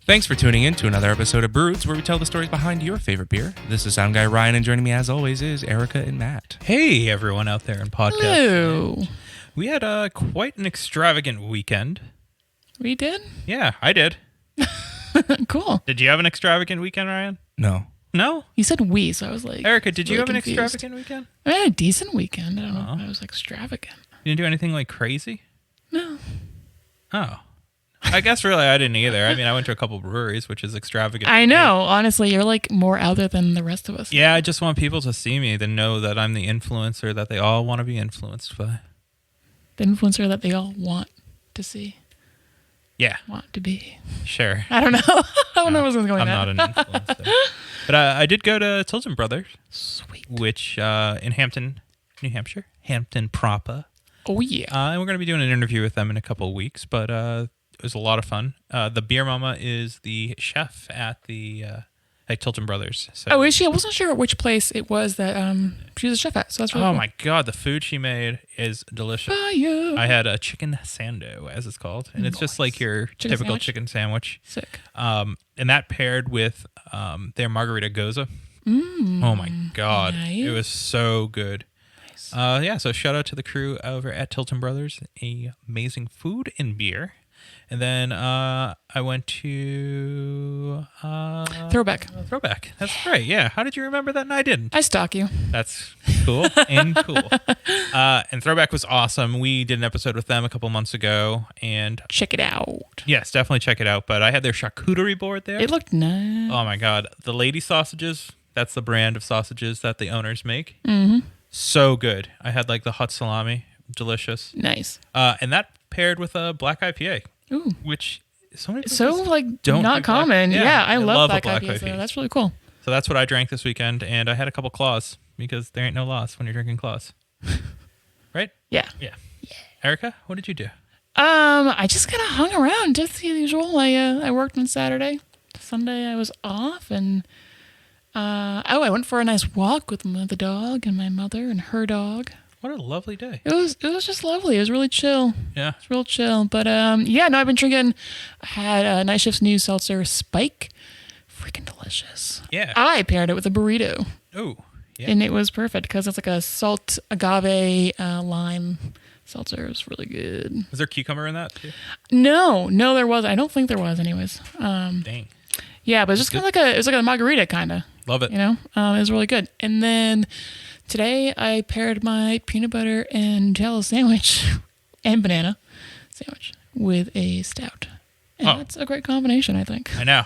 Thanks for tuning in to another episode of Brewers, where we tell the stories behind your favorite beer. This is Sound Guy Ryan, and joining me as always is Erica and Matt. Hey, everyone out there in podcast. Hello. We had quite an extravagant weekend. We did? Yeah, I did. Cool. Did you have an extravagant weekend, Ryan? No. No? You said we, so I was like... Erica, did you really have confused. an extravagant weekend? I had a decent weekend. I don't know if I was extravagant. You didn't do anything like crazy? No. Oh. I guess really I didn't either. I mean, I went to a couple breweries, which is extravagant. I know. Honestly, you're like more out there than the rest of us. Yeah, I just want people to see me to know that I'm the influencer that they all want to be influenced by. The influencer that they all want to see. Yeah. Want to be. Sure. I don't know. I don't know what's going on. I'm not an influencer. But I did go to Tilton Brothers. Sweet. Which in Hampton, New Hampshire. Hampton proper. Oh, yeah. And we're going to be doing an interview with them in a couple of weeks, but it was a lot of fun. The beer mama is the chef at the at Tilton Brothers. So. Oh, is she? I wasn't sure which place it was that she was a chef at, so that's really Oh cool. my God, the food she made is delicious. Fire. I had a chicken sando, as it's called, and it's just like your typical chicken sandwich. Sick. And that paired with their margarita goza. Oh my God, nice. It was so good. Nice. Yeah, so shout out to the crew over at Tilton Brothers. Amazing food and beer. And then I went to... Throwback. Throwback. That's right, yeah. How did you remember that and I didn't? I stalk you. That's cool and cool. And Throwback was awesome. We did an episode with them a couple months ago. And Check it out. yes, definitely check it out. But I had their charcuterie board there. It looked nice. Oh my God. The lady sausages, that's the brand of sausages that the owners make. Mm-hmm. So good. I had like the hot salami. Delicious. Nice. And that paired with a black IPA. Ooh. Which so many people So just like don't not do black- common. Yeah, I love a black IPAs. IPA. That's really cool. So that's what I drank this weekend, and I had a couple claws because there ain't no loss when you're drinking claws. Right? Yeah. Yeah. Erica, what did you do? I just kind of hung around, just the usual. I worked on Saturday. Sunday I was off, and I went for a nice walk with the dog and my mother and her dog. What a lovely day. It was just lovely. It was really chill. Yeah. It's real chill. But yeah, no, I've been drinking. I had Night Shift's new seltzer Spike. Freaking delicious. Yeah. I paired it with a burrito. Oh, yeah. And it was perfect because it's like a salt agave lime seltzer. It was really good. Was there cucumber in that too? No, there wasn't. I don't think there was, anyways. Dang. Yeah, but it's just kind of like a margarita kind of. Love it. You know, it was really good. And then today I paired my peanut butter and jello sandwich and banana sandwich with a stout. And that's a great combination, I think. I know.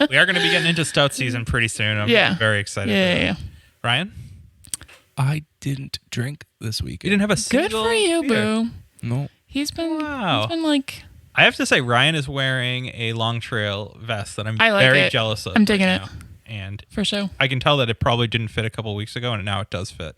We are going to be getting into stout season pretty soon. I'm very excited. Yeah. Ryan? I didn't drink this week. You didn't have a Good single for you, beer. boo. No. He's been like... I have to say, Ryan is wearing a Long Trail vest that I'm I like very it. jealous of. I'm digging right it. now. And For sure. I can tell that it probably didn't fit a couple weeks ago, and now it does fit.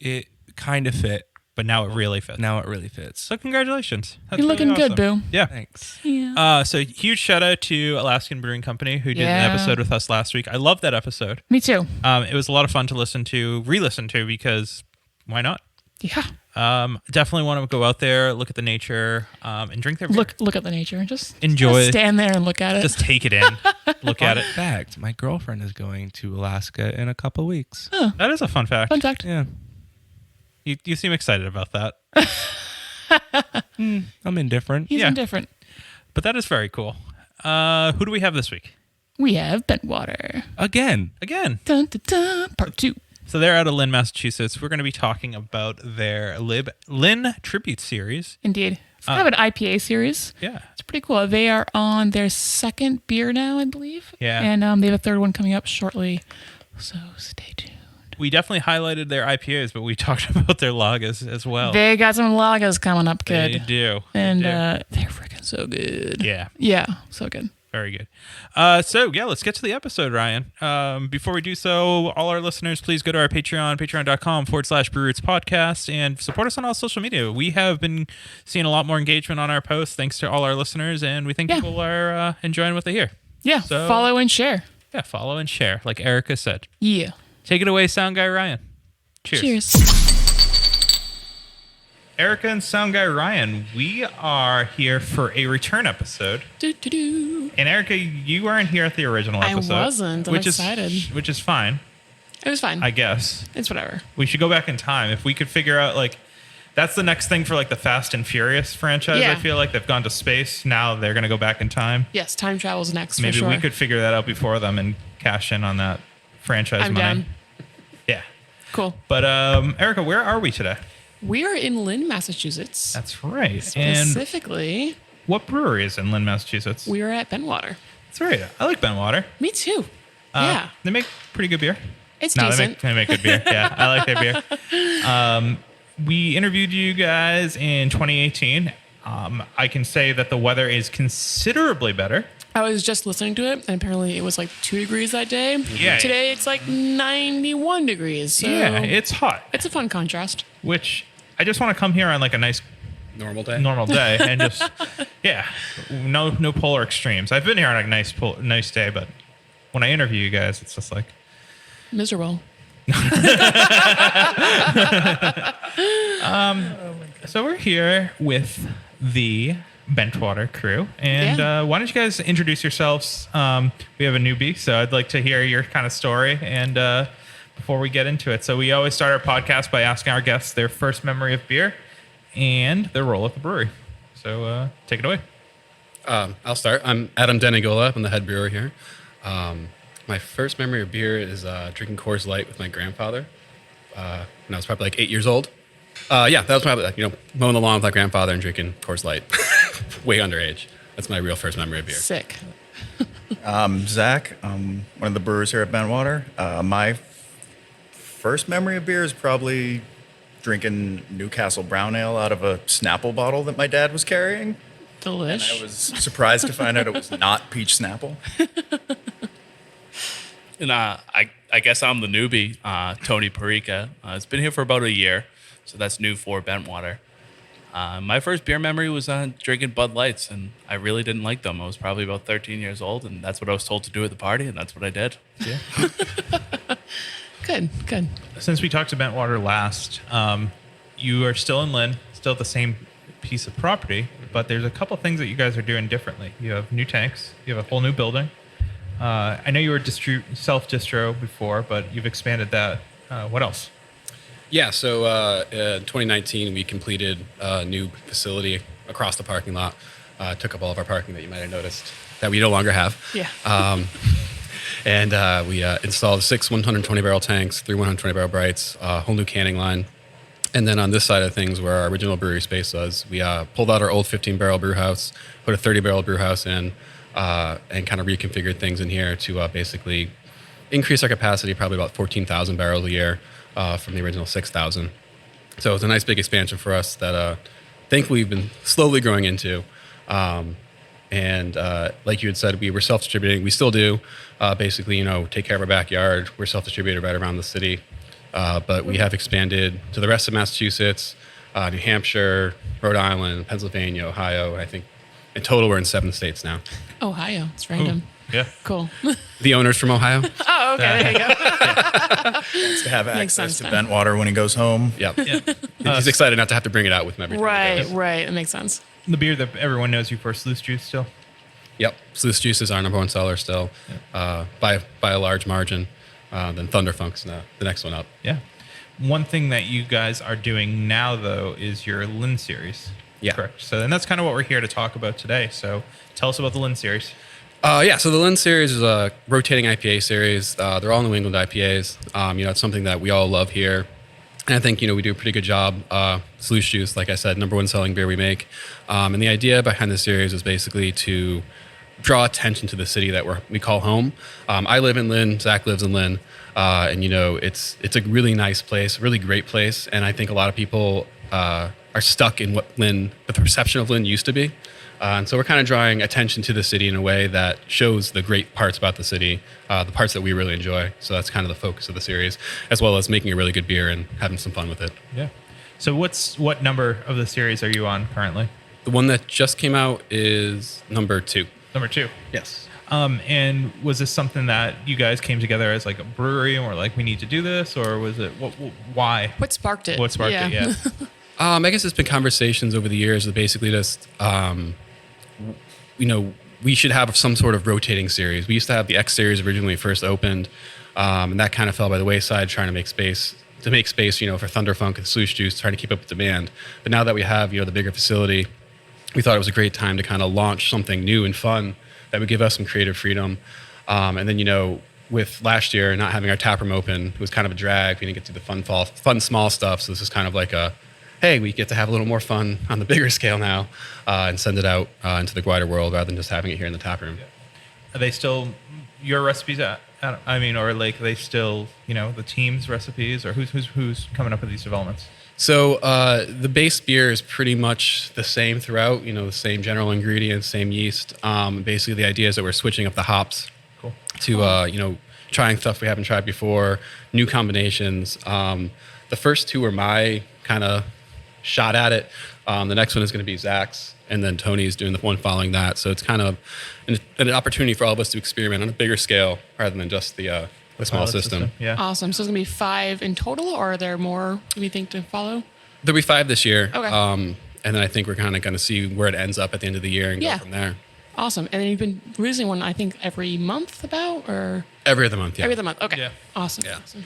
It kind of fit. But now it really fits. Now it really fits. So congratulations. That's You're looking really good, awesome. boo. Yeah. Thanks. Yeah. So huge shout out to Alaskan Brewing Company who did an Yeah. episode with us last week. I love that episode. Me too. It was a lot of fun to re-listen to because why not? Yeah. Definitely want to go out there, look at the nature, and drink their beer. Look at the nature. Just Enjoy. Just stand there and look at it. Just take it in. Look at it. Fact, my girlfriend is going to Alaska in a couple weeks. That is a fun fact. Fun fact. Yeah. You seem excited about that. I'm indifferent. He's indifferent. But that is very cool. Who do we have this week? We have Bentwater. Again. Again. Dun, dun, dun, part 2. So they're out of Lynn, Massachusetts. We're going to be talking about their Lynn Tribute Series. Indeed. It's kind of an IPA series. Yeah. It's pretty cool. They are on their second beer now, I believe. Yeah. And they have a third one coming up shortly. So stay tuned. We definitely highlighted their IPAs, but we talked about their lagers as well. They got some lagers coming up good. They do. And They do. they're freaking so good. Yeah. Yeah, so good. Very good. So, yeah, let's get to the episode, Ryan. Before we do so, all our listeners, please go to our Patreon, patreon.com/Brewroots Podcast, and support us on all social media. We have been seeing a lot more engagement on our posts thanks to all our listeners, and we think people are enjoying what they hear. Yeah, So- follow and share. Yeah, follow and share, like Erica said. Yeah. Take it away, sound guy Ryan. Cheers. Cheers. Erica and Sound Guy Ryan, we are here for a return episode. Do. And Erica, you weren't here at the original episode. I wasn't. I'm excited. Which is fine, It was fine. I guess. It's whatever. We should go back in time. If we could figure out, like, that's the next thing for, like, the Fast and Furious franchise. Yeah. I feel like they've gone to space. Now they're going to go back in time. Yes, time travel's next. Maybe for sure. we could figure that out before them and cash in on that franchise I'm money. down. Yeah. Cool. But, Erica, where are we today? We are in Lynn, Massachusetts. That's right. Specifically, And what brewery is in Lynn, Massachusetts? we are at Bentwater. That's right. I like Bentwater. Me too. Yeah. They make pretty good beer. It's No, decent. they make good beer. Yeah, I like their beer. We interviewed you guys in 2018. I can say that the weather is considerably better. I was just listening to it, and apparently it was like 2 degrees that day. Yeah. Today it's like 91 degrees. So Yeah, it's hot, it's a fun contrast. which I just want to come here on like a nice Normal day. normal day and just, yeah, no polar extremes. I've been here on a nice day, but when I interview you guys, it's just like, Miserable. so we're here with the Bentwater crew, and Yeah. why don't you guys introduce yourselves? We have a newbie, so I'd like to hear your kind of story, and before we get into it. So we always start our podcast by asking our guests their first memory of beer and their role at the brewery. So take it away. I'll start. I'm Adam Denigola. I'm the head brewer here. My first memory of beer is drinking Coors Light with my grandfather when I was probably like 8 years old. Yeah, that was probably like, mowing the lawn with my grandfather and drinking Coors Light. Way underage. That's my real first memory of beer. Sick. Zach, I'm one of the brewers here at Bentwater. My first memory of beer is probably drinking Newcastle Brown Ale out of a Snapple bottle that my dad was carrying. Delish. I was surprised to find out it was not peach Snapple. And I guess I'm the newbie, Tony Perica. It's been here for about a year, so that's new for Bentwater. My first beer memory was drinking Bud Lights, and I really didn't like them. I was probably about 13 years old, and that's what I was told to do at the party, and that's what I did. Yeah. Good. Since we talked to Bentwater last, you are still in Lynn, still the same piece of property, but there's a couple things that you guys are doing differently. You have new tanks, you have a whole new building. I know you were self-distro before, but you've expanded that. What else? Yeah, so in 2019, we completed a new facility across the parking lot. Took up all of our parking that you might have noticed that we no longer have. Yeah. And we installed 6 120-barrel tanks, 3 120-barrel brights, a whole new canning line. And then on this side of things, where our original brewery space was, we pulled out our old 15-barrel brew house, put a 30-barrel brew house in, and kind of reconfigured things in here to basically increase our capacity probably about 14,000 barrels a year from the original 6,000. So it's a nice big expansion for us that thankfully we've been slowly growing into. And like you had said, we were self-distributing. We still do. Basically, take care of our backyard. We're self-distributed right around the city. But we have expanded to the rest of Massachusetts, New Hampshire, Rhode Island, Pennsylvania, Ohio. I think in total we're in 7 states now. Ohio. It's random. Yeah. Cool. The owner's from Ohio. Oh, okay. There you go. Wants to have Makes access sense to now. Bentwater when he goes home. Yep. He's excited not to have to bring it out with him every time. Right. That makes sense. The beer that everyone knows you for, Sluice Juice still. Yep. Sluice Juice is our number one seller still, by a large margin. Then Thunder Funk's the next one up. Yeah. One thing that you guys are doing now, though, is your Lynn Series. Yeah. Correct. So then that's kind of what we're here to talk about today. So tell us about the Lynn Series. So the Lynn Series is a rotating IPA series. They're all New England IPAs. It's something that we all love here. And I think, we do a pretty good job. Sluice Juice, like I said, number one selling beer we make. And the idea behind the series is basically to draw attention to the city that we call home. I live in Lynn. Zach lives in Lynn. And, it's a really nice place, really great place. And I think a lot of people are stuck in what the perception of Lynn used to be. And so we're kind of drawing attention to the city in a way that shows the great parts about the city, the parts that we really enjoy. So that's kind of the focus of the series, as well as making a really good beer and having some fun with it. Yeah. So what number of the series are you on currently? The one that just came out is number 2. Number 2. Yes. And was this something that you guys came together as like a brewery and were like, we need to do this, or was it why? What sparked it? What sparked it? Yeah. I guess it's been conversations over the years that basically just, we should have some sort of rotating series. We used to have the X series originally when we first opened, and that kind of fell by the wayside, trying to make space for Thunderfunk and Sluice Juice, trying to keep up with demand. But now that we have, the bigger facility, we thought it was a great time to kind of launch something new and fun that would give us some creative freedom. And then, with last year not having our taproom open, it was kind of a drag. We didn't get to the fun small stuff. So this is kind of like hey, we get to have a little more fun on the bigger scale now, and send it out into the wider world rather than just having it here in the taproom. Are they still your recipes? Or like they still, the team's recipes, or who's coming up with these developments? So the base beer is pretty much the same throughout. The same general ingredients, same yeast. Basically, the idea is that we're switching up the hops to trying stuff we haven't tried before, new combinations. The first two are my kind of shot at it. The next one is going to be Zach's, and then Tony's doing the one following that. So it's kind of an opportunity for all of us to experiment on a bigger scale rather than just the small system. Yeah. Awesome. So it's going to be 5 in total, or are there more we think to follow? There'll be 5 this year. Okay. And then I think we're kind of going to see where it ends up at the end of the year and go from there. Awesome. And then you've been releasing one, I think, every month or? Every other month, yeah. Every other month. Okay. Yeah. Awesome. Yeah. Awesome.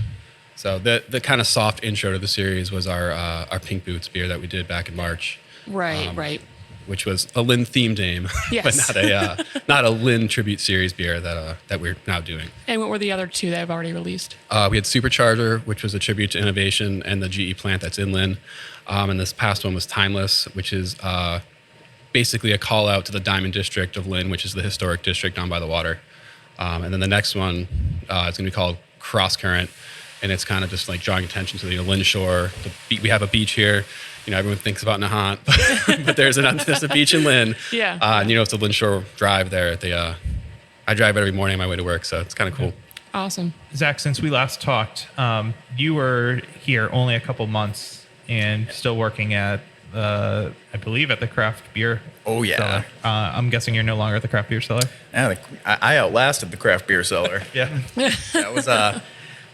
So the kind of soft intro to the series was our Pink Boots beer that we did back in March. Right. Which was a Lynn themed name, Yes. but not a Lynn Tribute Series beer that we're now doing. And what were the other 2 that I've already released? We had Supercharger, which was a tribute to innovation and the GE plant that's in Lynn. And this past one was Timeless, which is basically a call out to the Diamond District of Lynn, which is the historic district down by the water. And then the next one it's going to be called Crosscurrent, and it's kind of just like drawing attention to the Lynn shore. We have a beach here. Everyone thinks about Nahant, but there's a beach in Lynn. Yeah. And it's a Lynn Shore drive there. I drive every morning on my way to work, so it's kind of cool. Awesome. Zach, since we last talked, you were here only a couple months and still working at, I believe, at the craft beer. Oh, yeah. cellar. I'm guessing you're no longer at the craft beer cellar. Yeah, I outlasted the craft beer cellar. Yeah. That was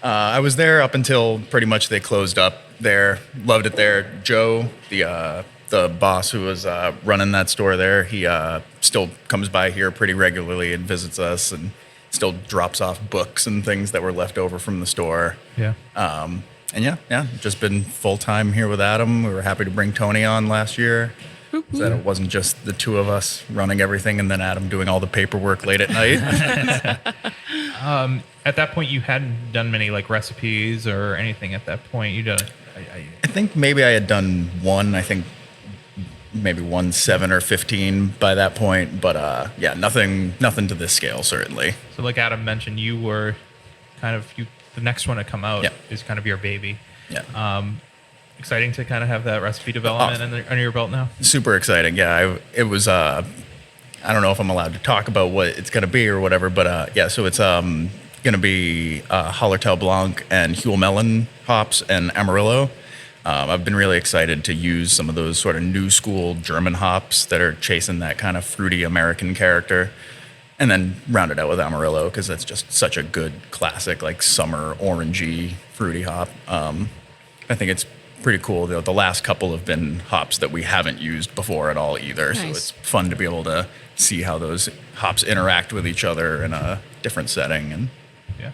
I was there up until pretty much they closed up there. Loved it there. Joe, the boss who was running that store there, he still comes by here pretty regularly and visits us, and still drops off books and things that were left over from the store. Yeah. And yeah, just been full time here with Adam. We were happy to bring Tony on last year, so that it wasn't just the 2 of us running everything and then Adam doing all the paperwork late at night. At that point, you hadn't done many like recipes or anything. At that point, you done. I think maybe I had done one. I think maybe 7 or 15 by that point. But yeah, nothing to this scale, certainly. So, like Adam mentioned, you were kind of the next one to come out is kind of your baby. Yeah. Exciting to kind of have that recipe development under your belt now. Super exciting. Yeah, it was. I don't know if I'm allowed to talk about what it's going to be or whatever, but yeah. So it's going to be Hallertau Blanc and Huell Melon hops and Amarillo. I've been really excited to use some of those sort of new school German hops that are chasing that kind of fruity American character, and then round it out with Amarillo because that's just such a good classic, like summer orangey fruity hop. I think it's pretty cool. The last couple have been hops that we haven't used before at all either. Nice. So it's fun to be able to see how those hops interact with each other in a different setting. And Yeah.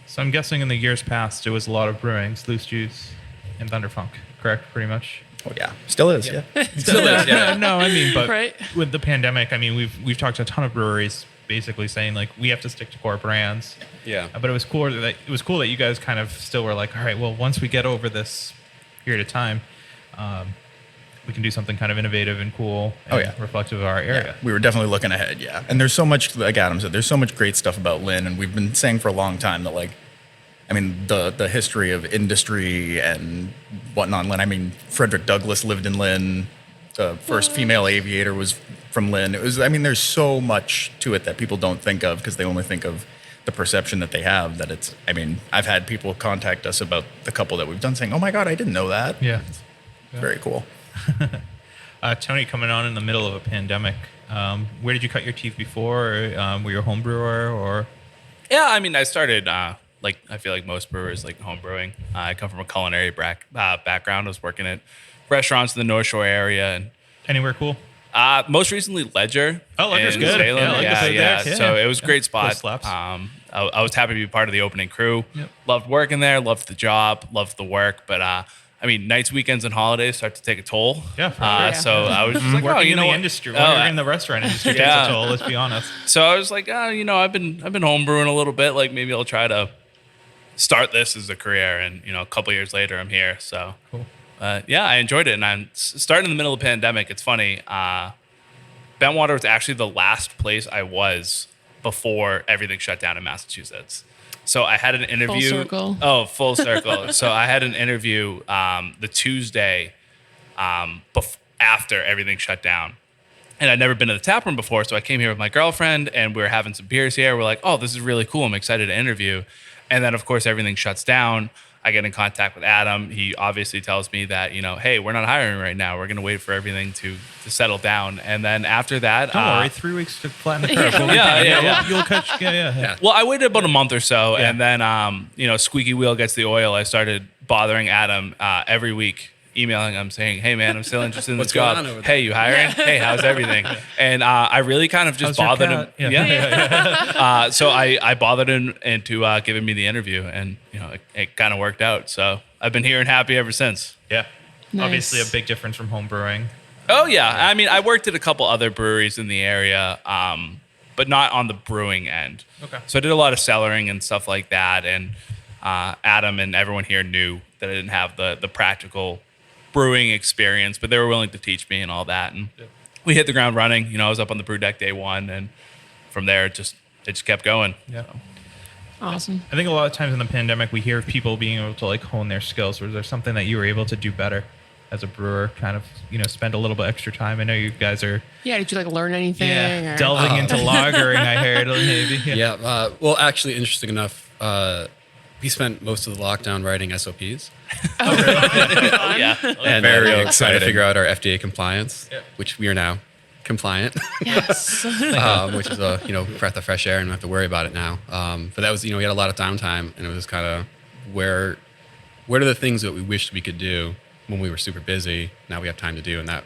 So I'm guessing in the years past, it was a lot of brewing, Sluice Juice and Thunderfunk, correct? Pretty much. oh yeah, still is. Yeah. Still is, yeah. No, I mean, but Right. with the pandemic, I mean, we've talked to a ton of breweries basically saying like we have to stick to core brands. Yeah. But it was cool that you guys kind of still were like, all right, well, once we get over this period of time, we can do something kind of innovative and cool and reflective of our area. We were definitely looking ahead, yeah. And there's so much, like Adam said, there's so much great stuff about Lynn, and we've been saying for a long time that, like, I mean, the history of industry and whatnot in Lynn. I mean, Frederick Douglass lived in Lynn. The first female aviator was from Lynn. There's so much to it that people don't think of because they only think of the perception that they have that it's, I've had people contact us about the couple that we've done saying, oh my God, I didn't know that. Yeah. It's very cool. Tony, coming on in the middle of a pandemic, where did you cut your teeth before? Were you a home brewer or? Yeah, I started like I feel like most brewers like home brewing. I come from a culinary background. I was working at restaurants in the North Shore area. And Anywhere cool? most recently, Ledger. Oh, Ledger's in good. Salem. Yeah, I like the food yeah. there. Yeah. So it was a great Cool spot. slaps. I was happy to be part of the opening crew. Yep. Loved working there. Loved the job. Loved the work. But I mean, nights, weekends, and holidays start to take a toll. Yeah, for sure. So I was just like, Working oh, you in know the what? industry, Oh, working in the restaurant industry takes Yeah. a toll. Let's be honest. So I was like, you know, I've been homebrewing a little bit. Like maybe I'll try to start this as a career. And you know, a couple years later, I'm here. So Cool. yeah, I enjoyed it. And I'm starting in the middle of the pandemic. It's funny. Bentwater was actually the last place I was before everything shut down in Massachusetts. So I had an interview. circle. Oh, full circle. So I had an interview the Tuesday after everything shut down. And I'd never been to the taproom before, so I came here with my girlfriend, and we were having some beers here. We're like, oh, this is really cool. I'm excited to interview. And then, of course, everything shuts down. I get in contact with Adam. He obviously tells me that, you know, hey, we're not hiring right now. We're going to wait for everything to settle down. And then after that... Don't worry, 3 weeks to flatten the curve. We'll be Yeah, fine. yeah, yeah. You'll catch. Yeah. Well, I waited about a month or so, Yeah. and then, you know, squeaky wheel gets the oil. I started bothering Adam every week, emailing him saying, hey, man, I'm still interested in this What's going job. on over there? Hey, you hiring? Hey, how's everything? And I really kind of just How's your bothered him. cat? So I bothered him into giving me the interview, and, you know, it kind of worked out. So I've been here and happy ever since. Yeah. Nice. Obviously, a big difference from home brewing. Oh, yeah. I mean, I worked at a couple other breweries in the area, but not on the brewing end. Okay. So I did a lot of cellaring and stuff like that. And Adam and everyone here knew that I didn't have the practical brewing experience, but they were willing to teach me and all that. And we hit the ground running. You know, I was up on the brew deck day one, and from there, it just kept going. Yeah. Awesome. I think a lot of times in the pandemic, we hear of people being able to like hone their skills. Was there something that you were able to do better as a brewer? Kind of, you know, spend a little bit extra time. I know you guys are Yeah, did you like learn anything? or- delving into lagering. I heard maybe. Yeah. Well, actually, interesting enough, we spent most of the lockdown writing SOPs. Oh, yeah. And Very trying to exciting. figure out our FDA compliance, which we are now compliant, Yes. which is a breath of fresh air, and we don't have to worry about it now. But that was we had a lot of downtime, and it was kind of where are the things that we wished we could do when we were super busy. Now we have time to do, and that,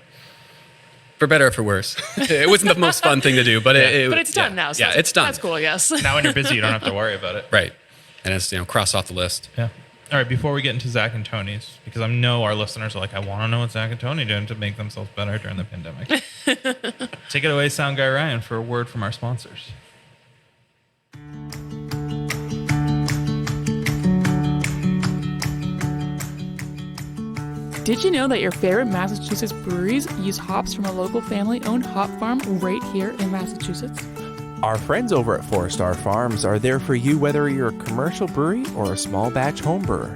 for better or for worse, it wasn't the most fun thing to do, but But it's done now. So yeah, it's done. That's cool, yes. Now when you're busy, you don't have to worry about it. Right, and it's crossed off the list. Yeah. All right, before we get into Zach and Tony's, because I know our listeners are like, I want to know what Zach and Tony doing to make themselves better during the pandemic. Take it away, Sound Guy Ryan, for a word from our sponsors. Did you know that your favorite Massachusetts breweries use hops from a local family-owned hop farm right here in Massachusetts? Our friends over at 4 Star Farms are there for you whether you're a commercial brewery or a small batch home brewer.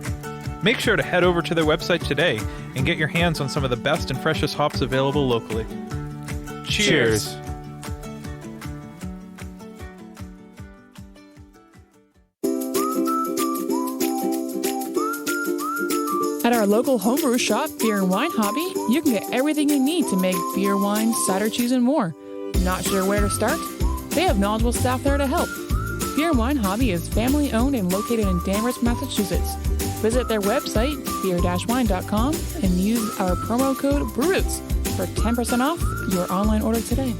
Make sure to head over to their website today and get your hands on some of the best and freshest hops available locally. Cheers. At our local homebrew shop, Beer and Wine Hobby, you can get everything you need to make beer, wine, cider, cheese, and more. Not sure where to start? They have knowledgeable staff there to help. Beer and Wine Hobby is family owned and located in Danvers, Massachusetts. Visit their website, beer-wine.com, and use our promo code BREWROOTS for 10% off your online order today.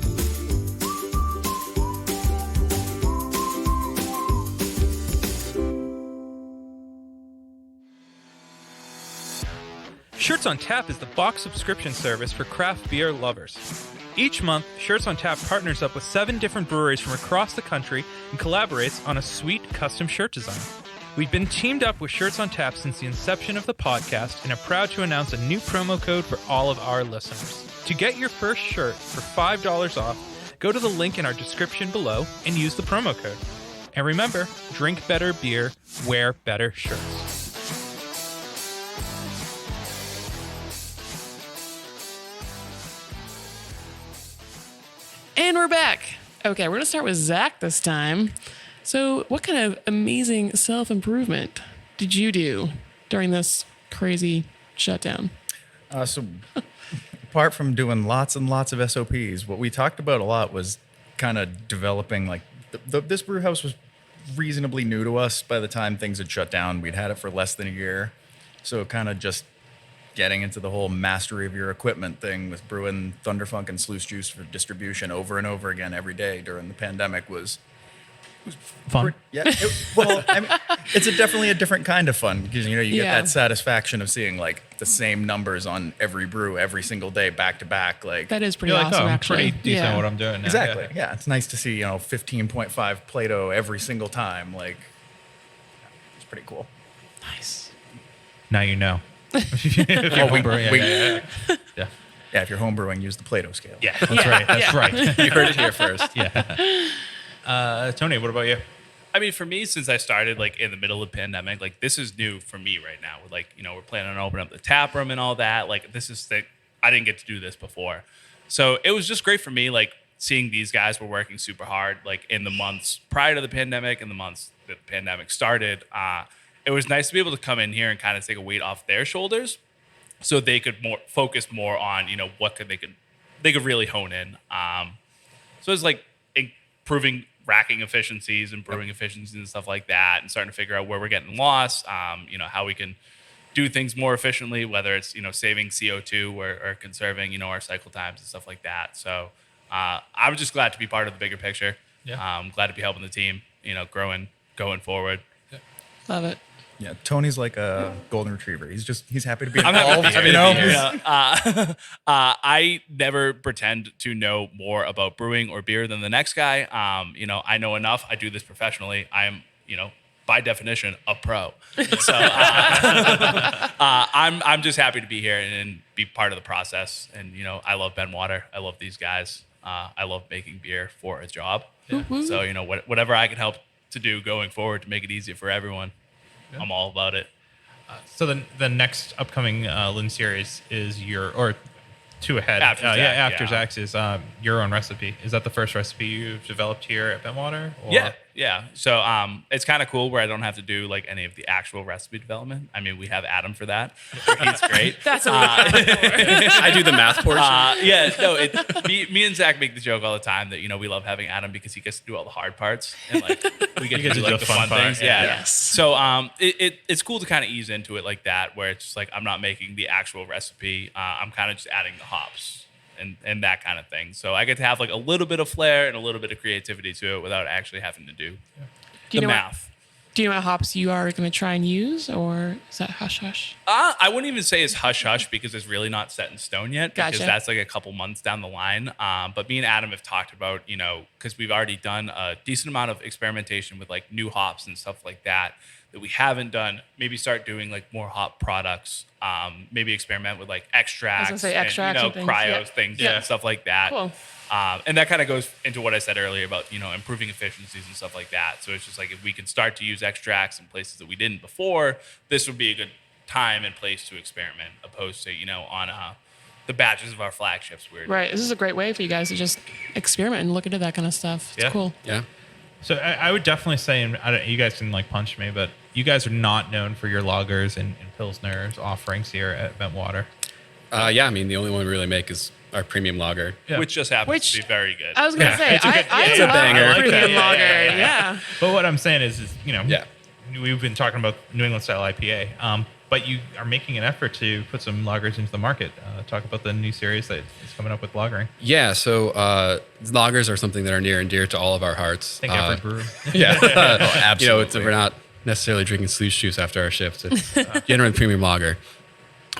Shirts on Tap is the box subscription service for craft beer lovers. Each month, Shirts on Tap partners up with 7 different breweries from across the country and collaborates on a sweet custom shirt design. We've been teamed up with Shirts on Tap since the inception of the podcast and are proud to announce a new promo code for all of our listeners. To get your first shirt for $5 off, go to the link in our description below and use the promo code. And remember, drink better beer, wear better shirts. And we're back. Okay, we're going to start with Zach this time. So, what kind of amazing self-improvement did you do during this crazy shutdown? So apart from doing lots and lots of SOPs, what we talked about a lot was kind of developing, like, this brew house was reasonably new to us by the time things had shut down. We'd had it for less than a year. So kind of just getting into the whole mastery of your equipment thing with brewing Thunderfunk and Sluice Juice for distribution over and over again every day during the pandemic was Fun. Yeah. Well, I mean, it's definitely a different kind of fun because you get that satisfaction of seeing like the same numbers on every brew every single day back to back. Like That is pretty You're awesome, like, oh, I'm actually. pretty decent at what I'm doing now. exactly. Yeah. Yeah, it's nice to see 15.5 Play-Doh every single time. Like it's pretty cool. Nice. Now you know. If you're homebrewing, yeah. Yeah, if you're homebrewing, use the Play-Doh scale. Yeah, that's right. That's right. You heard it here first. Yeah. Tony, what about you? I mean, for me, since I started like in the middle of the pandemic, like this is new for me right now. Like, we're planning on opening up the tap room and all that. Like, this is I didn't get to do this before. So it was just great for me, like seeing these guys were working super hard, like in the months prior to the pandemic and the months that the pandemic started. It was nice to be able to come in here and kind of take a weight off their shoulders so they could focus more on, what they could really hone in. So it's like improving racking efficiencies and brewing efficiencies and stuff like that, and starting to figure out where we're getting lost, how we can do things more efficiently, whether it's, saving CO2 or conserving, our cycle times and stuff like that. So I'm just glad to be part of the bigger picture. Yeah. I'm glad to be helping the team, growing, going forward. Love it. Yeah, Tony's like a golden retriever. He's happy to be I'm involved. happy to be here. I never pretend to know more about brewing or beer than the next guy. I know enough. I do this professionally. I'm, by definition, a pro. So I'm just happy to be here and be part of the process. And I love Bentwater. I love these guys. I love making beer for a job. Yeah. So whatever I can help to do going forward to make it easier for everyone. Yeah. I'm all about it. So the next upcoming Lynn series is two ahead. After Zach's is your own recipe. Is that the first recipe you've developed here at Bentwater? Yeah. So it's kind of cool where I don't have to do like any of the actual recipe development. I mean, we have Adam for that. He's great. That's what I do the math portion. Me and Zach make the joke all the time that we love having Adam because he gets to do all the hard parts and like we get to do like the fun things. Yeah. Yes. So it's cool to kind of ease into it like that, where it's just like I'm not making the actual recipe. I'm kind of just adding the hops and that kind of thing. So I get to have like a little bit of flair and a little bit of creativity to it without actually having to do the math. Do you know what hops you are going to try and use, or is that hush hush? I wouldn't even say it's hush hush because it's really not set in stone yet. Gotcha. Because that's like a couple months down the line. But me and Adam have talked about, because we've already done a decent amount of experimentation with like new hops and stuff like that we haven't done. Maybe start doing like more hop products. Maybe experiment with like extracts. I was gonna say extracts and things. Cryos, things, and stuff like that. Cool. And that kind of goes into what I said earlier about, improving efficiencies and stuff like that. So it's just like if we can start to use extracts in places that we didn't before, this would be a good time and place to experiment, opposed to, on the batches of our flagships. Right. This is a great way for you guys to just experiment and look into that kind of stuff. It's cool. Yeah. So I would definitely say, and you guys can like punch me, but you guys are not known for your lagers and pilsners offerings here at Bentwater. I mean, the only one we really make is our premium lager. Yeah. Which just happens to be very good. I was going to say, It's a love banger. premium lager. Yeah. But what I'm saying is we've been talking about New England style IPA, but you are making an effort to put some lagers into the market. Talk about the new series that is coming up with lagering. Yeah, so lagers are something that are near and dear to all of our hearts. Thank every brewer. Yeah, absolutely. We're not necessarily drinking sluice juice after our shift. It's genuine premium lager.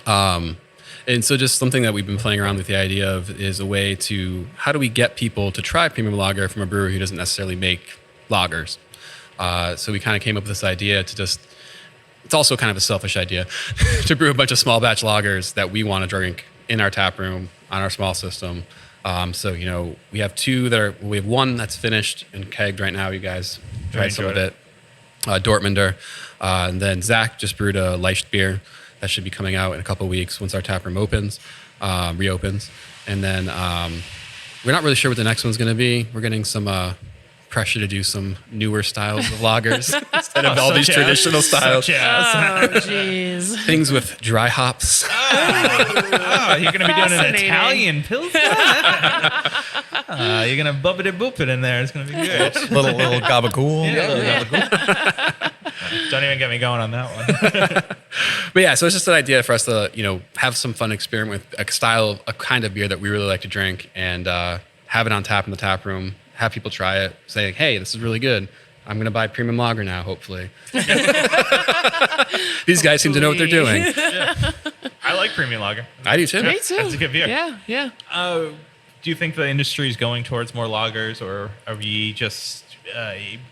And so just something that we've been playing around with the idea of is a way to, how do we get people to try premium lager from a brewer who doesn't necessarily make lagers? So we kind of came up with this idea to just, it's also kind of a selfish idea, to brew a bunch of small batch lagers that we want to drink in our tap room on our small system. So, we have we have one that's finished and kegged right now. You guys tried some of it. Dortmunder. And then Zach just brewed a Leicht beer that should be coming out in a couple of weeks once our tap room reopens. And then we're not really sure what the next one's going to be. We're getting some pressure to do some newer styles of lagers instead of all these traditional styles. Oh, jeez. Things with dry hops. You're going to be doing an Italian pilsner? You're going to bub it and boop it in there. It's going to be good. little gabagool. Yeah. Don't even get me going on that one. But yeah, so it's just an idea for us to, have some fun experiment with a kind of beer that we really like to drink, and have it on tap in the tap room, have people try it, say, hey, this is really good. I'm going to buy premium lager now, hopefully. These guys seem to know what they're doing. I like premium lager. I do too. Me too. That's a good beer. Yeah. Do you think the industry is going towards more lagers, or are we just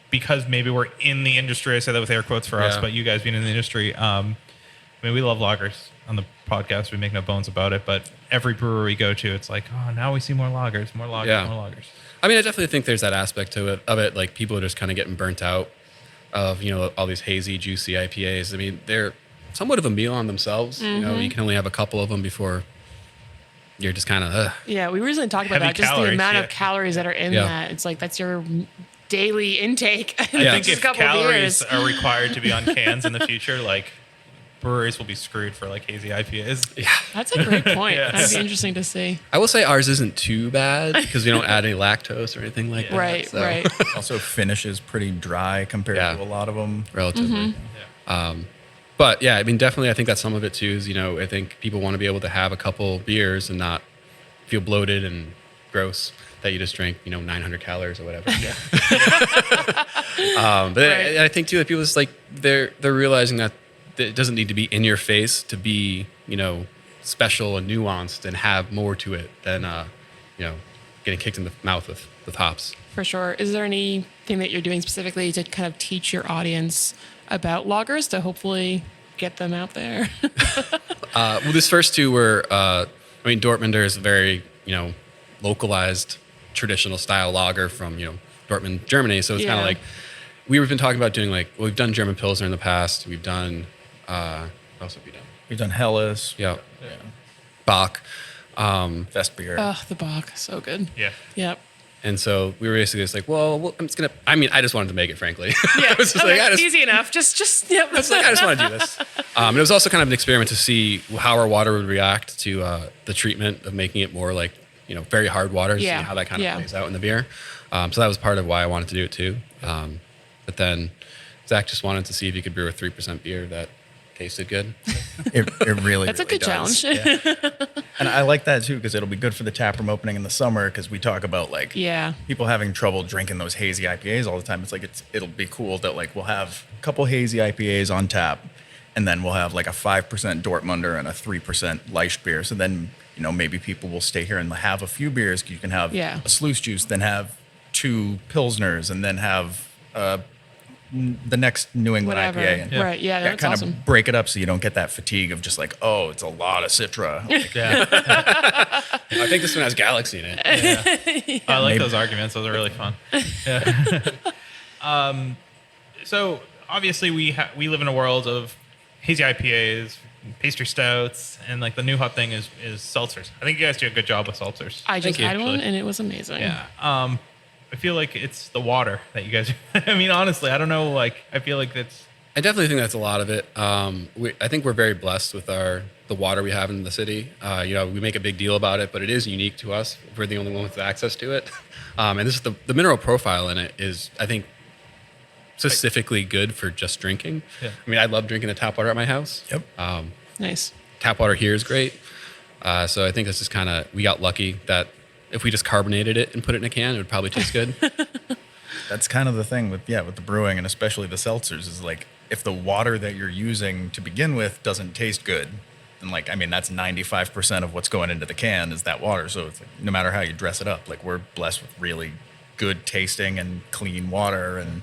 because maybe we're in the industry? I say that with air quotes for us, Yeah. but you guys being in the industry, we love lagers on the podcast. We make no bones about it. But every brewery we go to, it's like, oh, now we see more lagers, more lagers, Yeah. more lagers. I mean, I definitely think there's that aspect of it. Like, people are just kind of getting burnt out of, all these hazy, juicy IPAs. I mean, they're somewhat of a meal on themselves. You can only have a couple of them before you're just kind of, Yeah, we recently talked about Heavy that. Just the calories, amount yeah. of calories that are in Yeah. that. It's like that's your daily intake. I think Just if a couple calories beers. are required to be on cans in the future, like breweries will be screwed for like hazy IPAs. That's a great point. Yes. That'd be interesting to see. I will say ours isn't too bad because we don't add any lactose or anything like that. Right, so- right. Also, finish is pretty dry compared Yeah. to a lot of them. Relatively. But yeah, I mean, definitely, I think that's some of it too. Is I think people want to be able to have a couple beers and not feel bloated and gross that you just drank 900 calories or whatever. But Right. I think too that people just like they're realizing that it doesn't need to be in your face to be special and nuanced and have more to it than getting kicked in the mouth with hops. For sure. Is there anything that you're doing specifically to kind of teach your audience about lagers to hopefully get them out there? Well, these first two were, Dortmunder is a very, localized traditional style lager from, Dortmund, Germany. So it's kind Yeah. of like, we've been talking about doing we've done German Pilsner in the past. We've done, what else have we done? We've done Helles, Yeah. Bach. Best beer. Oh, the Bach. So good. Yeah. Yep. And so we were basically just like, well, I'm just going to, I just wanted to make it, frankly. Yeah. I was just Okay, like, easy enough. Just yep. I was like, I just want to do this. And it was also kind of an experiment to see how our water would react to the treatment of making it more like, very hard water, to Yeah, see how that kind of yeah. plays out in the beer. So that was part of why I wanted to do it too. But then Zach just wanted to see if he could brew a 3% beer that tasted good. It really That's a really good does. challenge. And I like that too because it'll be good for the taproom opening in the summer because we talk about Yeah. people having trouble drinking those hazy IPAs all the time. It's like it'll be cool that we'll have a couple hazy IPAs on tap, and then we'll have like a 5% Dortmunder and a 3% Leicht beer. So then maybe people will stay here and have a few beers. You can have Yeah. a sluice juice, then have 2 Pilsners, and then have the next New England Whatever. IPA. And Right. Yeah. That's kind awesome. of break it up so you don't get that fatigue of just like, oh, it's a lot of Citra. Yeah. I think this one has Galaxy in it. I like Maybe. those arguments. Those are really fun. Yeah. So obviously we live in a world of hazy IPAs, pastry stouts, and like the new hot thing is seltzers. I think you guys do a good job with seltzers. I just Thank you, had one actually. and it was amazing. Yeah. I feel like it's the water that you guys. I mean, honestly, I don't know. Like, I feel like that's. I definitely think that's a lot of it. I think we're very blessed with the water we have in the city. We make a big deal about it, but it is unique to us. We're the only one with access to it. And this is the mineral profile in it is, I think, specifically good for just drinking. Yeah. I mean, I love drinking the tap water at my house. Yep. Nice. Tap water here is great. So I think this is kind of, we got lucky that if we just carbonated it and put it in a can, it would probably taste good. That's kind of the thing with the brewing and especially the seltzers is like if the water that you're using to begin with doesn't taste good, then that's 95% of what's going into the can is that water. So it's like, no matter how you dress it up, we're blessed with really good tasting and clean water, and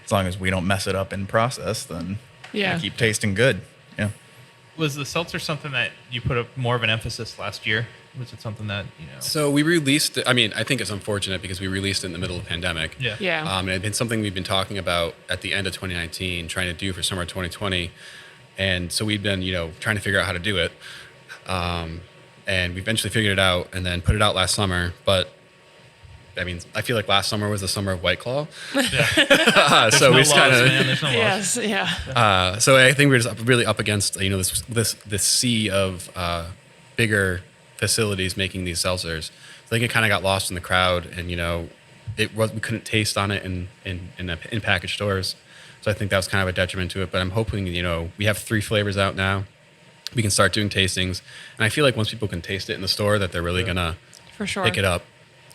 as long as we don't mess it up in process, then Yeah. we keep tasting good. Yeah. Was the seltzer something that you put more of an emphasis last year? Was it something that So we released it. I mean, I think it's unfortunate because we released it in the middle of the pandemic. Yeah. Yeah. And it's been something we've been talking about at the end of 2019, trying to do for summer 2020. And so we've been, trying to figure out how to do it. And we eventually figured it out and then put it out last summer. But I mean, I feel like last summer was the summer of White Claw. So no it's kind laws, of, man. There's no laws. Yes. Yeah. so I think we're just really up against, this sea of bigger facilities making these seltzers. I think it kind of got lost in the crowd, and we couldn't taste on it in packaged stores. So I think that was kind of a detriment to it. But I'm hoping, we have 3 flavors out now. We can start doing tastings. And I feel like once people can taste it in the store, that they're really going to For sure. pick it up.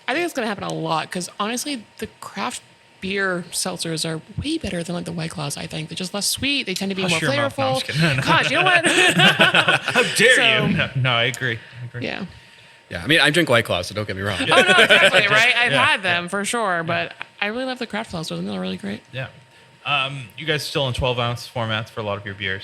I think it's going to happen a lot because honestly, the craft beer seltzers are way better than like the White Claws, I think. They're just less sweet. They tend to be more your mouth. No, I'm flavorful. just kidding. No. Gosh, you know what? How dare So- you? No, I agree. Yeah. Yeah, I mean, I drink White Claw, so don't get me wrong. Oh, no, exactly, right? I've had them for sure, but I really love the craft seltzers. They're really great. Yeah. You guys still in 12-ounce formats for a lot of your beers?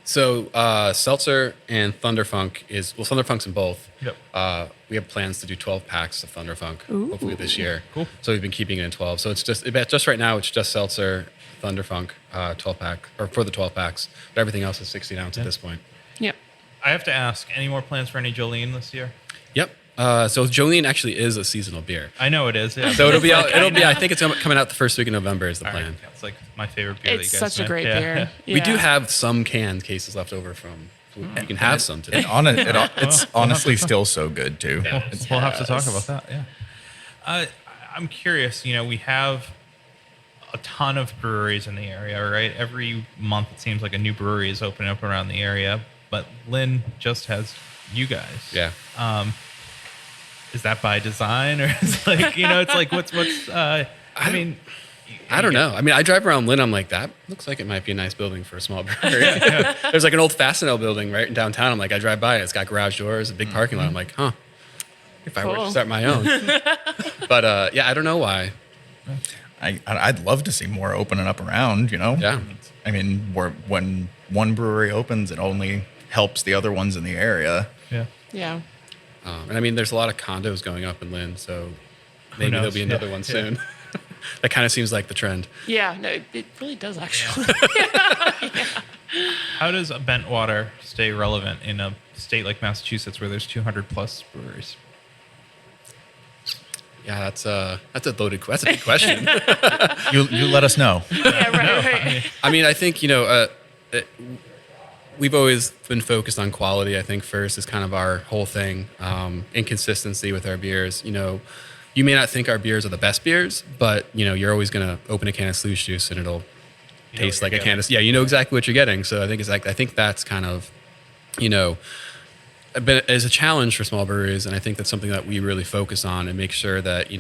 So seltzer and Thunderfunk Thunderfunk's in both. Yep. We have plans to do 12 packs of Thunderfunk hopefully this year. Cool. So we've been keeping it in 12. So it's just right now it's just seltzer, Thunderfunk, 12 pack or for the 12 packs. But everything else is 16 ounce at this point. Yep. I have to ask, any more plans for any Jolene this year? Yep. So Jolene actually is a seasonal beer. I know it is. Yeah. So it'll be out. I think it's coming out the first week of November is the All right. plan. Yeah, it's like my favorite beer. It's that you guys such a make. great Yeah. beer. We do have some canned cases left over from. You can have some today. It's honestly still so good too. We'll have to talk about that. Yeah. I'm curious. We have a ton of breweries in the area, right? Every month it seems like a new brewery is opening up around the area. But Lynn just has you guys. Yeah. Is that by design, or is it's like what's? I don't know. I mean, I drive around Lynn. I'm like, that looks like it might be a nice building for a small brewery. There's like an old Fastenal building right in downtown. I'm like, I drive by it. It's got garage doors, a big parking lot. I'm like, if I were to start my own. But I don't know why. I'd love to see more opening up around. Yeah. I mean, when one brewery opens, it only helps the other ones in the area. Yeah. Yeah. And I mean, there's a lot of condos going up in Lynn, so maybe knows? there'll be another one soon. That kind of seems like the trend. Yeah. No, it really does actually. How does Bentwater stay relevant in a state like Massachusetts where there's 200 plus breweries? Yeah, that's a big question. You let us know. Yeah, right. I mean, I think, we've always been focused on quality. I think first is kind of our whole thing. Inconsistency with our beers. You may not think our beers are the best beers, but, you're always going to open a can of sluice juice and it'll taste like a can of... Yeah, you know exactly what you're getting. So I think that's kind of, is a challenge for small breweries. And I think that's something that we really focus on and make sure that,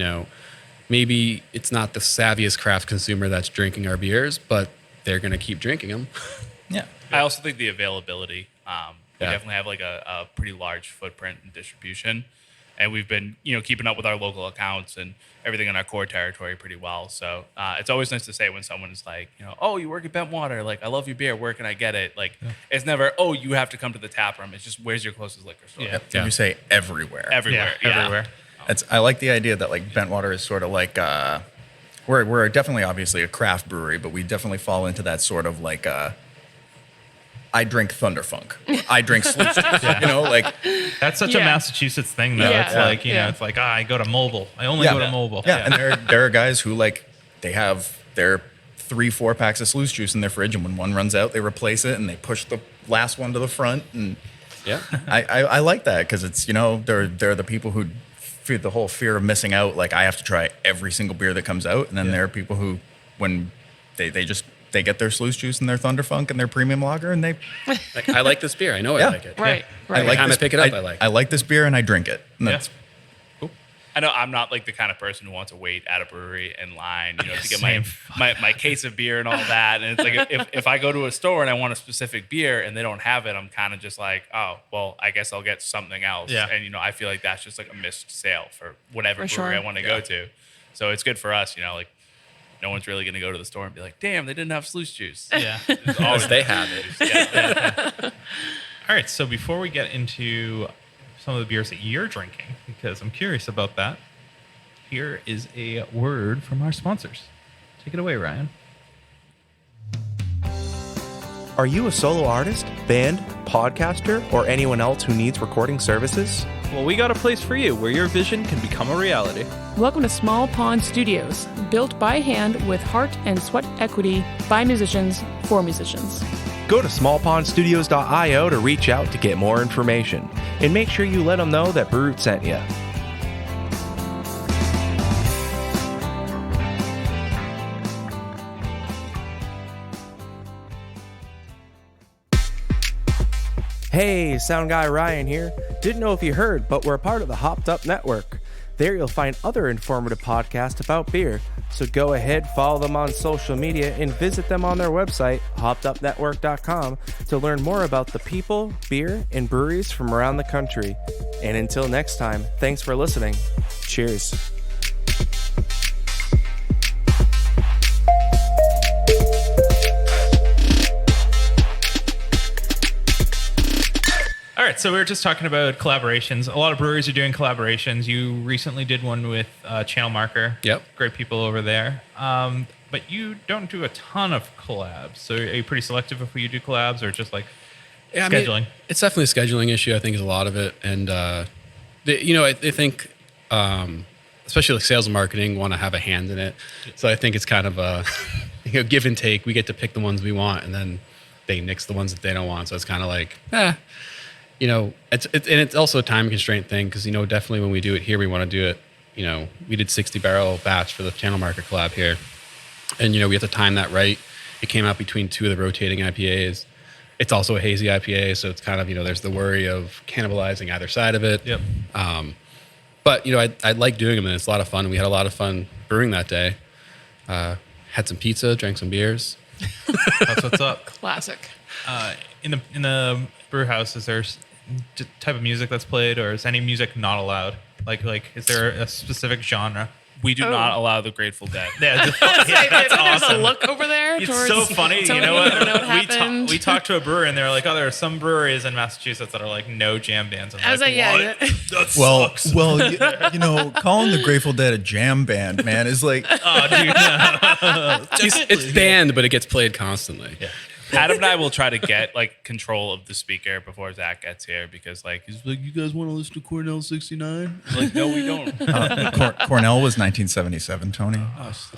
maybe it's not the savviest craft consumer that's drinking our beers, but they're going to keep drinking them. Yeah. I also think the availability. We definitely have like a pretty large footprint in distribution, and we've been keeping up with our local accounts and everything in our core territory pretty well. So it's always nice to say when someone is like, oh, you work at Bentwater, like I love your beer, where can I get it? Like it's never, oh, you have to come to the tap room. It's just where's your closest liquor store? Yeah. You say everywhere. Everywhere. Everywhere. I like the idea that like Bentwater is sort of like we're definitely obviously a craft brewery, but we definitely fall into that sort of like I drink Thunderfunk. I drink sluice juice. Like That's such a Massachusetts thing, though. Yeah. It's like, it's like, I go to Mobile. I only go to Mobile. Yeah, and there are guys who like they have their 3-4 packs of sluice juice in their fridge, and when one runs out, they replace it and they push the last one to the front. And I like that because it's they're the people who feel the whole fear of missing out. Like I have to try every single beer that comes out, and then there are people who when they get their sluice juice and their Thunderfunk and their premium lager, and they Like, I like this beer. I know I like it. Right. I like time this, I pick it up, I like it. I like this beer and I drink it. And that's I know I'm not like the kind of person who wants to wait at a brewery in line, to get my case of beer and all that. And it's like if I go to a store and I want a specific beer and they don't have it, I'm kind of just like, oh, well, I guess I'll get something else. Yeah. And I feel like that's just like a missed sale for whatever For brewery sure. I want to go to. So it's good for us, like no one's really going to go to the store and be like, damn, they didn't have sluice juice. Yeah. Always they have it. All right. So before we get into some of the beers that you're drinking, because I'm curious about that, here is a word from our sponsors. Take it away, Ryan. Are you a solo artist, band, podcaster, or anyone else who needs recording services? Well, we got a place for you where your vision can become a reality. Welcome to Small Pond Studios, built by hand with heart and sweat equity by musicians for musicians. Go to smallpondstudios.io to reach out to get more information. And make sure you let them know that Brute sent you. Hey, Sound Guy Ryan here. Didn't know if you heard, but we're a part of the Hopped Up Network. There you'll find other informative podcasts about beer. So go ahead, follow them on social media, and visit them on their website, hoppedupnetwork.com, to learn more about the people, beer, and breweries from around the country. And until next time, thanks for listening. Cheers. All right, so we were just talking about collaborations. A lot of breweries are doing collaborations. You recently did one with Channel Marker. Yep. Great people over there. But you don't do a ton of collabs. So are you pretty selective if you do collabs or just like scheduling? It's definitely a scheduling issue. I think is a lot of it, and I think especially like sales and marketing want to have a hand in it. So I think it's kind of a give and take. We get to pick the ones we want, and then they nix the ones that they don't want. So it's kind of like it's also a time constraint thing because definitely when we do it here, we want to do it. We did 60 barrel batch for the Channel Marker collab here, and we have to time that right. It came out between two of the rotating IPAs. It's also a hazy IPA, so it's kind of there's the worry of cannibalizing either side of it. Yep. But I like doing them, and it's a lot of fun. We had a lot of fun brewing that day. Had some pizza, drank some beers. That's what's up. Classic. In the brew house, is there type of music that's played, or is any music not allowed? Like is there a specific genre? We do not allow the Grateful Dead. Yeah, that's There's awesome. a look over there. It's towards so funny. somebody You know who don't know what? what happened. We talked to a brewer, and they're like, "Oh, there are some breweries in Massachusetts that are like no jam bands." And I was like, yeah. That sucks. Calling the Grateful Dead a jam band, man, is like, Oh, dude, no. It's banned, but it gets played constantly. Yeah. Adam and I will try to get control of the speaker before Zach gets here because he's like, you guys want to listen to Cornell 69? I'm like, no, we don't. Cornell was 1977, Tony. Gosh,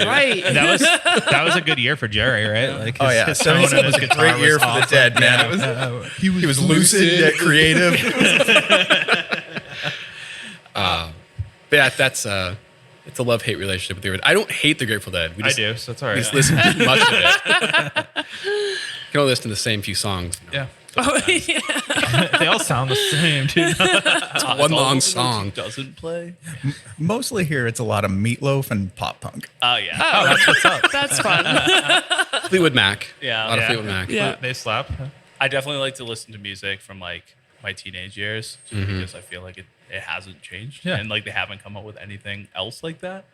right. That was a good year for Jerry, right? Like, his tone and 77 his was a guitar great year was for the awesome. Dead, man. Yeah. He was lucid yet creative. But yeah, it's a love-hate relationship with the original. I don't hate the Grateful Dead. I do, so it's all right. We just listen to much of it. You can only listen to the same few songs. Yeah. Oh, yeah. They all sound the same, dude. It's one long song. Doesn't play. Mostly here, it's a lot of meatloaf and pop punk. Oh, yeah. Oh, That's what's up. that's fun. Fleetwood Mac. Yeah. A lot of Yeah. Fleetwood Mac. Yeah. They slap. I definitely like to listen to music from my teenage years just because I feel like it hasn't changed. Yeah. And they haven't come up with anything else like that.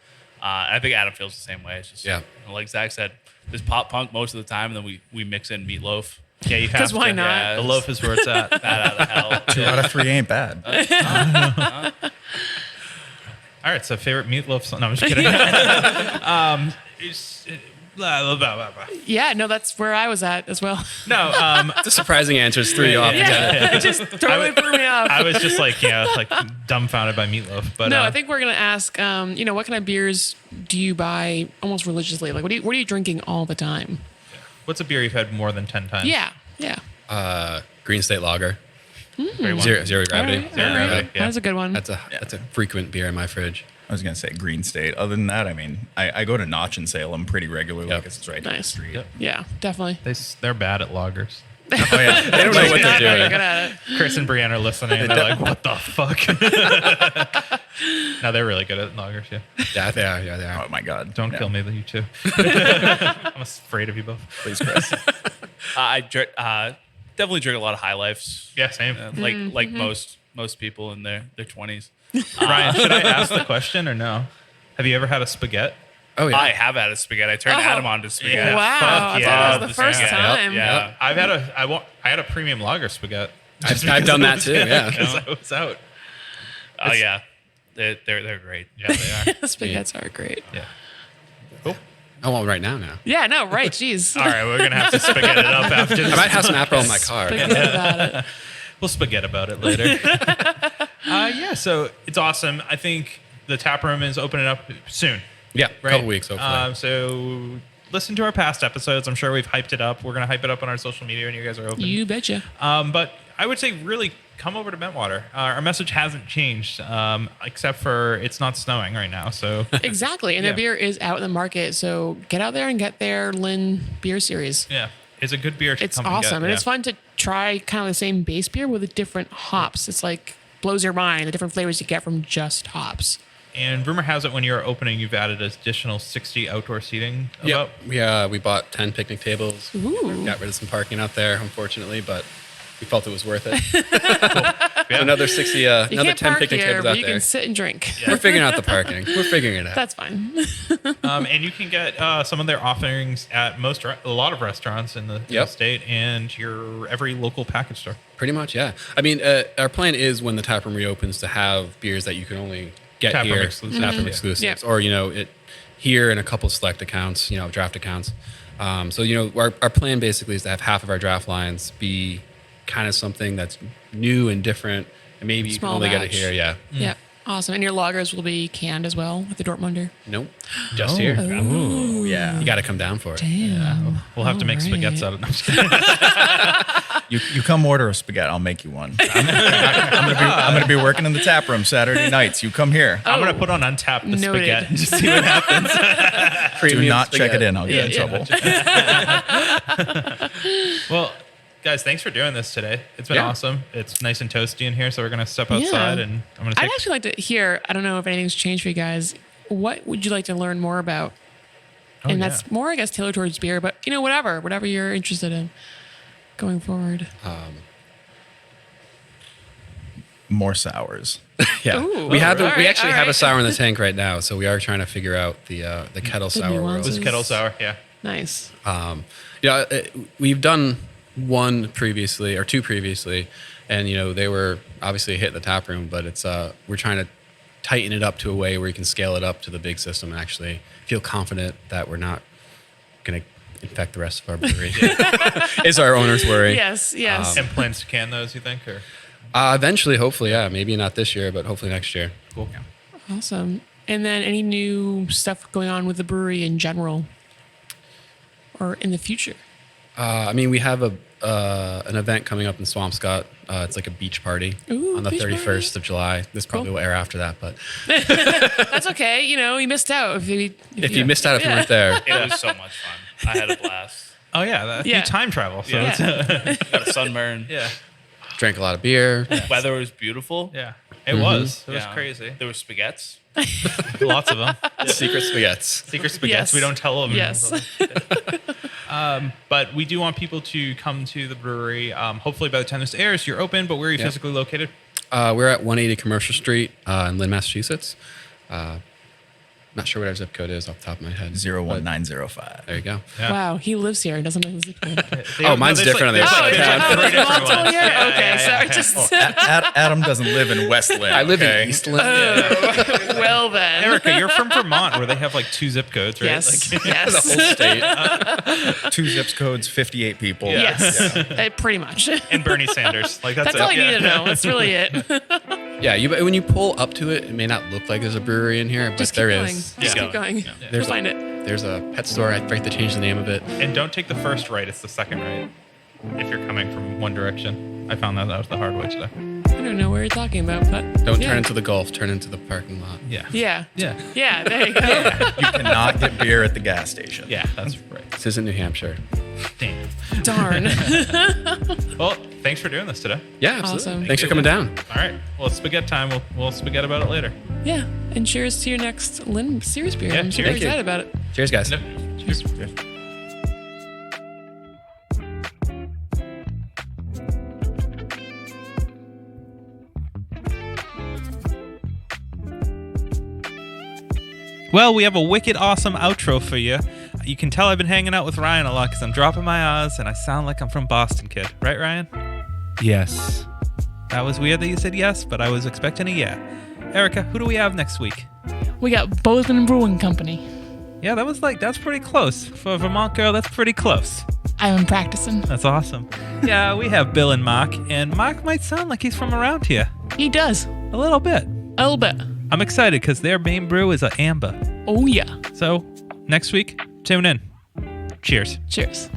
I think Adam feels the same way. It's just like Zach said, there's pop punk most of the time, and then we mix in meatloaf. Yeah, you have 'Cause to. why not? Yeah, The loaf is where it's at. Bat out of hell. 2 out of 3 ain't bad. All right, so favorite meatloaf song. No, I'm just kidding. Blah, blah, blah, blah. Yeah, no, that's where I was at as well. No, It's a surprising answer. It's 3 off. Yeah, it just totally threw me off. I was just dumbfounded by meatloaf. But No, I think we're gonna ask. What kind of beers do you buy almost religiously? Like, what are you drinking all the time? what's a beer you've had more than 10 times? Yeah. Green State Lager. Great one. Zero gravity. All right. Gravity, yeah. That's a good one. That's a frequent beer in my fridge. I was going to say Green State. Other than that, I mean, I go to Notch and Salem pretty regularly Yep. because it's right down the Nice. street. Yep. Yeah, definally. They're bad at lagers. Oh, yeah. They don't know what Not they're very doing. good at it. Chris and Brianna are listening. And they're like, "What the fuck?" No, they're really good at lagers. Yeah. Yeah, they are. Yeah, they are. Oh, my God. Don't Yeah. kill me, you two. I'm afraid of you both. Please, Chris. I definitely drink a lot of High Lifes. Yeah, same. Like most people in their 20s. Ryan, should I ask the question or no? Have you ever had a spaghetti? Oh yeah. I have had a spaghetti. I turned Adam on to spaghetti. Yeah. Wow, Fuck I yeah. thought it was the first Spaghetti. time. Yeah. I've had I had a premium lager spaghetti. I've done that too. Yeah. Because I was out. Oh yeah. They're great. Yeah, they are. Spaghettis are great. Yeah. Cool. I want one right now. Yeah, no, right. Jeez. All right, we're gonna have to spaghetti it up after this. I might have some Aperol in my car. Forget about it. We'll spaghetti about it later. Yeah, so it's awesome. I think the tap room is opening up soon. Yeah, a Right? couple weeks hopefully. So listen to our past episodes. I'm sure we've hyped it up. We're gonna hype it up on our social media when you guys are open. You betcha. But I would say really come over to Bentwater. Our message hasn't changed, except for it's not snowing right now. So Exactly. And Yeah. their beer is out in the market. So get out there and get their Lynn beer series. yeah. is a good beer to It's come awesome. and And get. it's fun to try kind of the same base beer with different hops. It's like blows your mind the different flavors you get from just hops. And rumor has it when you're opening, you've added additional 60 outdoor seating. Yeah, we bought 10 picnic tables. Ooh. Got rid of some parking out there, unfortunately, but we felt it was worth it. Another 60, You another can't 10 park picnic here, tables but out you there. can sit and drink. We're figuring out the parking. We're figuring it out. That's fine. And you can get some of their offerings at a lot of restaurants in the state and your every local package store. Pretty much, yeah. I mean, our plan is when the taproom reopens to have beers that you can only get Taproom here, exclusives. taproom Yeah. exclusives, Yeah. or it here in a couple select accounts, draft accounts. So our plan basically is to have half of our draft lines be kind of something that's new and different, and maybe you can Small only get it batch. here. Yeah. Yeah. Awesome. And your lagers will be canned as well with the Dortmunder. Nope. Just here. Oh, yeah. You got to come down for it. Damn. We'll have to make All right. spaghettis out of them. You come order a spaghetti, I'll make you one. I'm gonna be working in the tap room Saturday nights. You come here. I'm going to put on Untapped the Noted. spaghetti and just see what happens. Do Premium not check it spaghetti. in. I'll get in trouble. Well, guys, thanks for doing this today. It's been Yeah. awesome. It's nice and toasty in here, so we're going to step outside Yeah. and I'm going to I'd take... actually like to hear, I don't know if anything's changed for you guys. What would you like to learn more about? And yeah. that's more, I guess, tailored towards beer, but whatever you're interested in going forward. More sours. Yeah, Ooh, we have all we right, actually all have a right. sour in the tank right now, so we are trying to figure out the kettle sour nuances. roast. Kettle sour, yeah. Nice. We've done one previously or two previously, and they were obviously a hit in the tap room, but it's we're trying to tighten it up to a way where you can scale it up to the big system and actually feel confident that we're not going to infect the rest of our brewery. Is our owner's worry. Yes, yes. And plans to can those, you think? Or Eventually, hopefully, yeah. Maybe not this year, but hopefully next year. cool. Awesome. And then any new stuff going on with the brewery in general or in the future? We have an event coming up in Swampscott. It's like a beach party Ooh, on the beach 31st party. of July. This probably Cool. will air after that, but That's okay. You missed out. If you missed out if you weren't there, It was so much fun. I had a blast. Oh, yeah. Yeah. You time travel. So Yeah. it's, Got a sunburn. yeah. drank a lot of beer. Weather was beautiful. Yeah. It was. It was Yeah. crazy. There were spaghettis. Lots of them. Secret spaghettis. Secret spaghettis. Yes. We don't tell them. Yes. But we do want people to come to the brewery. Hopefully by the time this airs, you're open, but where are you Yeah. physically located? We're at 180 Commercial Street in Lynn, Massachusetts. Not sure what our zip code is off the top of my head. 01905. There you go. Yeah. Wow, he lives here and doesn't know the zip code. Oh, mine's there's different on the there's other like- side. there's like three different Multiple ones. here? Yeah, Okay, yeah, sorry. yeah. Just Adam doesn't live in Westland. I live okay? in Eastland. well then. Erica, you're from Vermont, where they have like 2 zip codes, right? Yes. Like, Yes. The whole state. 2 zip codes, 58 people. Yes. Pretty much. and Bernie Sanders. Like that's That's all it. you Yeah. need to know. That's really it. Yeah, when you pull up to it, it may not look like there's a brewery in here, but Just keep there going. is. Just keep going. You'll There's find a, it. There's a pet store. I forget to change the name of it. And don't take the first right; it's the second right. If you're coming from one direction, I found that out the hard way today. I don't know what you're talking about, but Don't yeah. turn into the Gulf. Turn into the parking lot. Yeah. Yeah. Yeah. Yeah, there you go. You cannot get beer at the gas station. Yeah, that's right. This isn't New Hampshire. Damn. Darn. Well, thanks for doing this today. Yeah, absolutely. Awesome. Thanks for coming down. All right. Well, it's spaghetti time. We'll spaghetti about it later. Yeah. And cheers to your next Lynn Series beer. Yeah, I'm super cheers. excited about it. Cheers, guys. Cheers. Well, we have a wicked awesome outro for you. You can tell I've been hanging out with Ryan a lot because I'm dropping my R's and I sound like I'm from Boston, kid. Right, Ryan? Yes. That was weird that you said yes, but I was expecting a yeah. Erica, who do we have next week? We got Bozeman Brewing Company. Yeah, that's pretty close. For a Vermont girl, that's pretty close. I've been practicing. That's awesome. Yeah, we have Bill and Mark, and Mark might sound like he's from around here. He does. A little bit. A little bit. I'm excited because their main brew is a amber. Oh, yeah. So, next week, tune in. Cheers. Cheers.